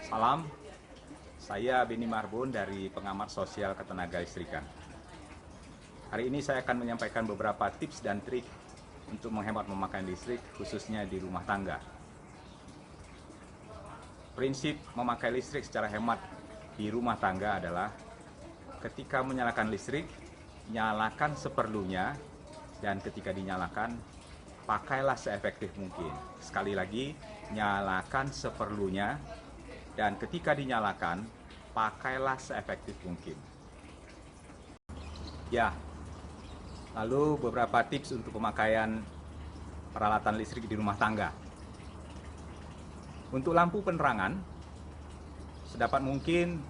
Salam, saya Beni Marbun dari Pengamat Sosial Ketenaga Listrikan. Hari ini saya akan menyampaikan beberapa tips dan trik untuk menghemat pemakaian listrik, khususnya di rumah tangga. Prinsip memakai listrik secara hemat di rumah tangga adalah ketika menyalakan listrik, nyalakan seperlunya, dan ketika dinyalakan, pakailah seefektif mungkin. Sekali lagi, nyalakan seperlunya, dan ketika dinyalakan, pakailah seefektif mungkin. Ya, lalu beberapa tips untuk pemakaian peralatan listrik di rumah tangga. Untuk lampu penerangan, sedapat mungkin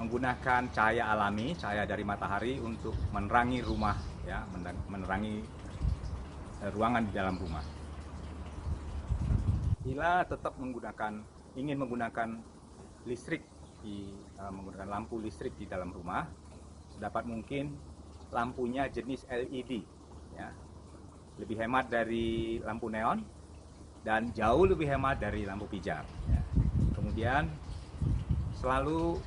menggunakan cahaya alami, cahaya dari matahari untuk menerangi rumah, ya, menerangi ruangan di dalam rumah. Bila tetap ingin menggunakan listrik menggunakan lampu listrik di dalam rumah, sedapat mungkin lampunya jenis LED, ya, lebih hemat dari lampu neon dan jauh lebih hemat dari lampu pijar. Ya. Kemudian selalu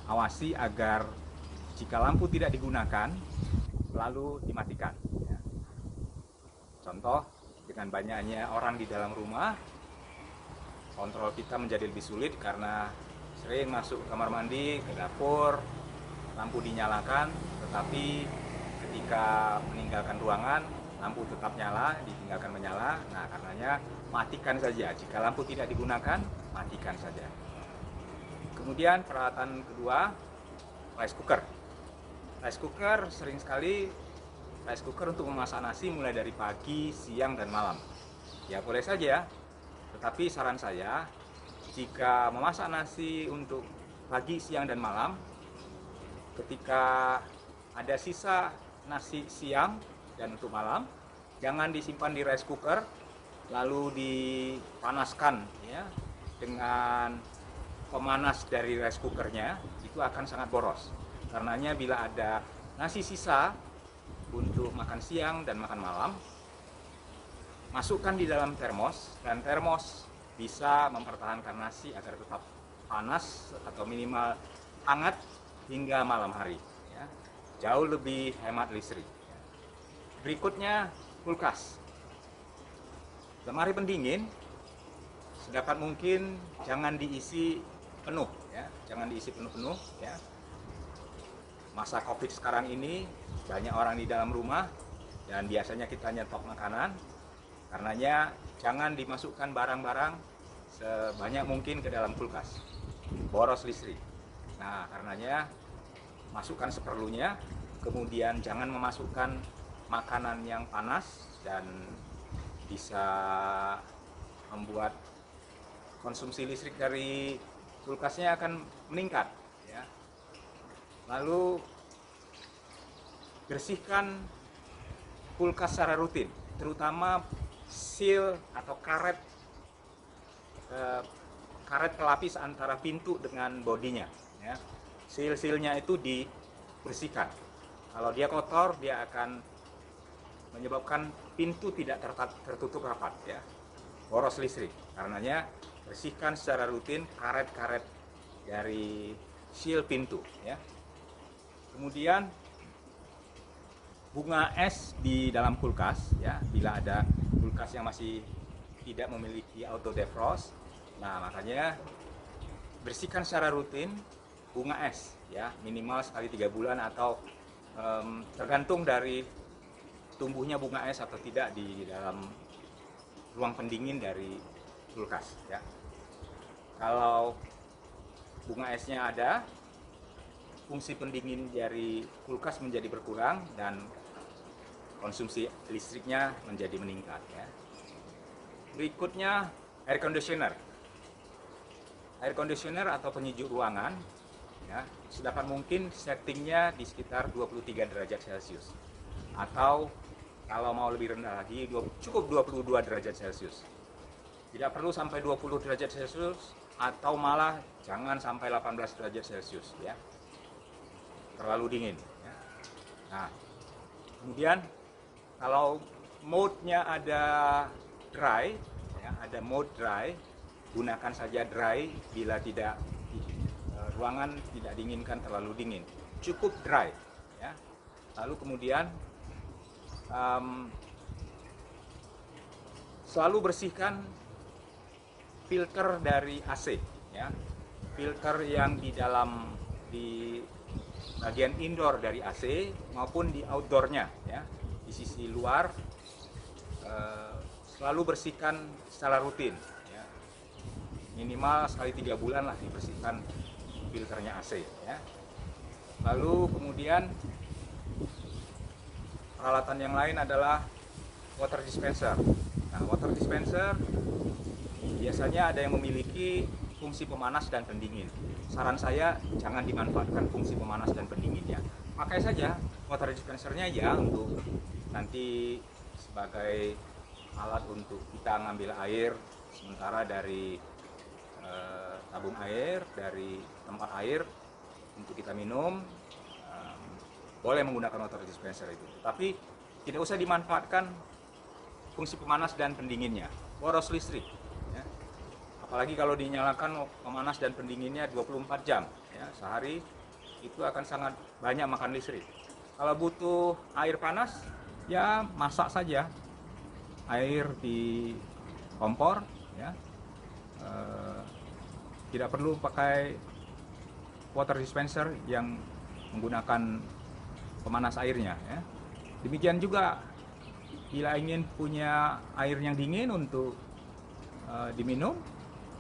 awasi agar jika lampu tidak digunakan, lalu dimatikan. Ya. Contoh, dengan banyaknya orang di dalam rumah, kontrol kita menjadi lebih sulit karena sering masuk ke kamar mandi, ke dapur, lampu dinyalakan, tetapi ketika meninggalkan ruangan, lampu tetap nyala, ditinggalkan menyala. Nah, karenanya matikan saja. Jika lampu tidak digunakan, matikan saja. Kemudian peralatan kedua, rice cooker. Rice cooker sering sekali rice cooker untuk memasak nasi mulai dari pagi, siang, dan malam. Ya boleh saja, tetapi saran saya, jika memasak nasi untuk pagi, siang, dan malam, ketika ada sisa nasi siang dan untuk malam, jangan disimpan di rice cooker, lalu dipanaskan, ya, dengan pemanas dari rice cookernya, itu akan sangat boros. Karenanya bila ada nasi sisa untuk makan siang dan makan malam, masukkan di dalam termos, dan termos bisa mempertahankan nasi agar tetap panas atau minimal hangat hingga malam hari. Ya. Jauh lebih hemat listrik. Berikutnya, kulkas. Lemari pendingin sedapat mungkin jangan diisi penuh, ya, jangan diisi penuh-penuh, ya. Masa COVID sekarang ini banyak orang di dalam rumah dan biasanya kita nyetok makanan. Karenanya jangan dimasukkan barang-barang sebanyak mungkin ke dalam kulkas, boros listrik. Nah, karenanya masukkan seperlunya, kemudian jangan memasukkan makanan yang panas dan bisa membuat konsumsi listrik dari kulkasnya akan meningkat. Ya. Lalu bersihkan kulkas secara rutin, terutama seal atau karet pelapis antara pintu dengan bodinya. Ya. Seal-sealnya itu dibersihkan. Kalau dia kotor, dia akan menyebabkan pintu tidak tertutup rapat. Ya. Boros listrik. Karenanya bersihkan secara rutin karet-karet dari seal pintu. Ya. Kemudian bunga es di dalam kulkas, ya, bila ada kulkas yang masih tidak memiliki auto defrost, nah makanya bersihkan secara rutin bunga es, ya, minimal sekali 3 bulan atau tergantung dari tumbuhnya bunga es atau tidak di dalam ruang pendingin dari kulkas. Ya. Kalau bunga esnya ada, fungsi pendingin dari kulkas menjadi berkurang dan konsumsi listriknya menjadi meningkat. Ya. Berikutnya, air conditioner. Air conditioner atau penyejuk ruangan, ya, sedapat mungkin settingnya di sekitar 23 derajat Celcius. Atau kalau mau lebih rendah lagi, cukup 22 derajat Celcius. Tidak perlu sampai 20 derajat Celcius, atau malah jangan sampai 18 derajat Celcius. Ya. Terlalu dingin. Ya. Nah, kemudian kalau mode-nya ada dry, ya, ada mode dry, gunakan saja dry bila tidak ruangan tidak diinginkan terlalu dingin, cukup dry ya. Lalu kemudian selalu bersihkan filter dari AC ya, filter yang di bagian indoor dari AC maupun di outdoornya ya, di sisi luar selalu bersihkan secara rutin ya. Minimal sekali 3 bulan lah dibersihkan filternya AC ya. Lalu kemudian peralatan yang lain adalah water dispenser. Nah, water dispenser biasanya ada yang memiliki fungsi pemanas dan pendingin. Saran saya jangan dimanfaatkan fungsi pemanas dan pendinginnya. Pakai saja water dispensernya ya untuk nanti sebagai alat untuk kita ngambil air sementara dari tabung air, dari tempat air untuk kita minum. Boleh menggunakan water dispenser itu, tapi tidak usah dimanfaatkan fungsi pemanas dan pendinginnya, boros listrik ya. Apalagi kalau dinyalakan pemanas dan pendinginnya 24 jam ya, sehari itu akan sangat banyak makan listrik. Kalau butuh air panas ya masak saja air di kompor ya, tidak perlu pakai water dispenser yang menggunakan pemanas airnya ya. Demikian juga bila ingin punya air yang dingin untuk diminum,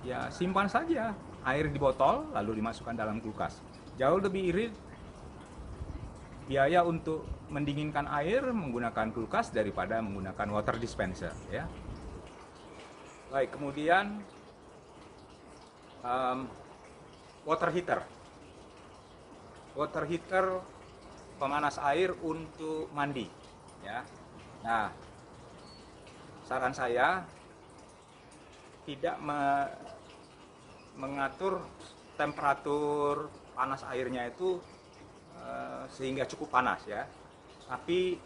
ya simpan saja air di botol lalu dimasukkan dalam kulkas. Jauh lebih irit biaya untuk mendinginkan air menggunakan kulkas daripada menggunakan water dispenser ya. Baik, kemudian water heater. Water heater pemanas air untuk mandi ya. Nah, saran saya tidak mengatur temperatur panas airnya itu sehingga cukup panas ya, tapi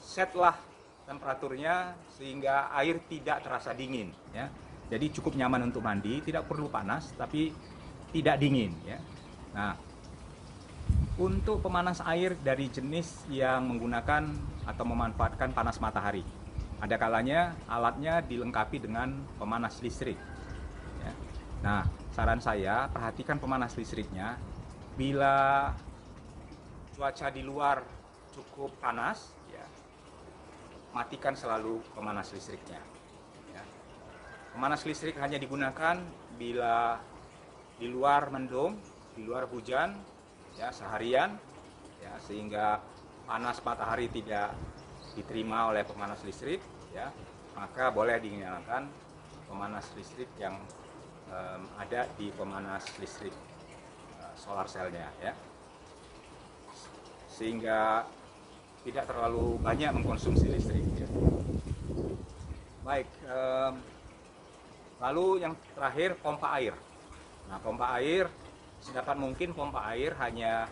setlah temperaturnya sehingga air tidak terasa dingin ya. Jadi cukup nyaman untuk mandi, tidak perlu panas tapi tidak dingin ya. Nah, untuk pemanas air dari jenis yang menggunakan atau memanfaatkan panas matahari, ada kalanya alatnya dilengkapi dengan pemanas listrik ya. Nah, saran saya perhatikan pemanas listriknya. Bila cuaca di luar cukup panas ya, matikan selalu pemanas listriknya ya. Pemanas listrik hanya digunakan bila di luar mendung, di luar hujan ya, seharian ya, sehingga panas matahari tidak diterima oleh pemanas listrik ya, maka boleh dinyalakan pemanas listrik yang ada di pemanas listrik solar cell-nya ya, sehingga tidak terlalu banyak mengkonsumsi listrik ya. Baik, lalu yang terakhir pompa air. Nah, pompa air sedapat mungkin pompa air hanya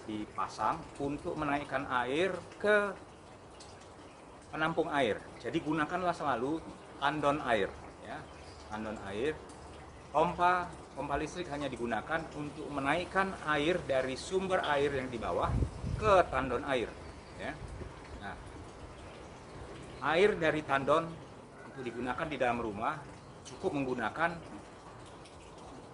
dipasang untuk menaikkan air ke penampung air. Jadi gunakanlah selalu tandon air ya. Tandon air. Pompa listrik hanya digunakan untuk menaikkan air dari sumber air yang di bawah ke tandon air ya. Nah, air dari tandon untuk digunakan di dalam rumah cukup menggunakan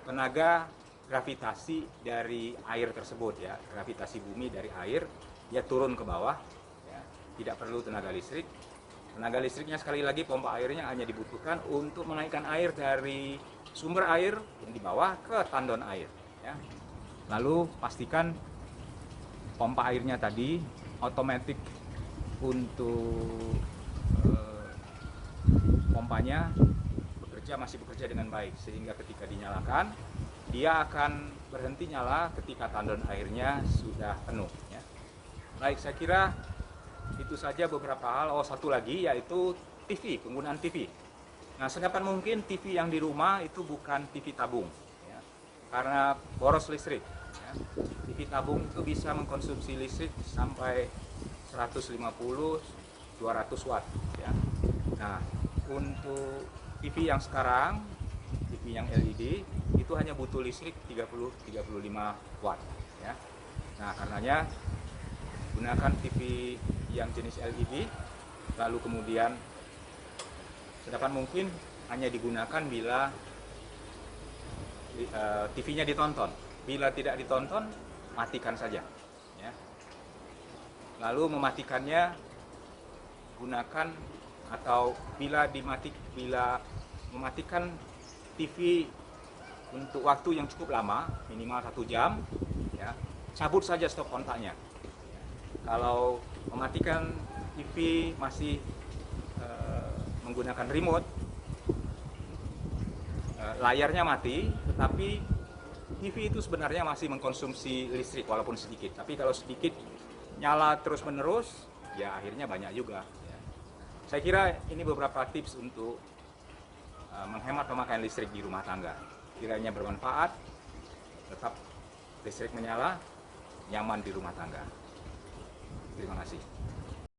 tenaga gravitasi dari air tersebut ya, gravitasi bumi dari air, dia turun ke bawah ya, tidak perlu tenaga listrik. Tenaga listriknya sekali lagi pompa airnya hanya dibutuhkan untuk menaikkan air dari sumber air yang di bawah ke tandon air ya. Lalu pastikan pompa airnya tadi otomatis untuk pompanya masih bekerja dengan baik, sehingga ketika dinyalakan dia akan berhenti nyala ketika tandon airnya sudah penuh ya. Baik, saya kira itu saja beberapa hal. Oh, satu lagi yaitu TV, penggunaan TV. Nah, sedapat mungkin TV yang di rumah itu bukan TV tabung ya, karena boros listrik ya. TV tabung itu bisa mengkonsumsi listrik sampai 150-200 watt ya. Nah, untuk TV yang sekarang TV yang LED itu hanya butuh listrik 30-35 watt ya. Nah, karenanya gunakan TV yang jenis LED, lalu kemudian sedapat mungkin hanya digunakan bila TV-nya ditonton. Bila tidak ditonton, matikan saja ya. Lalu mematikannya gunakan, atau bila mematikan TV untuk waktu yang cukup lama, minimal 1 jam ya, cabut saja stop kontaknya. Kalau mematikan TV masih menggunakan remote, layarnya mati, tetapi TV itu sebenarnya masih mengkonsumsi listrik walaupun sedikit. Tapi kalau sedikit nyala terus menerus, ya akhirnya banyak juga ya. Saya kira ini beberapa tips untuk menghemat pemakaian listrik di rumah tangga. Kiranya bermanfaat, tetap listrik menyala, nyaman di rumah tangga. Terima kasih.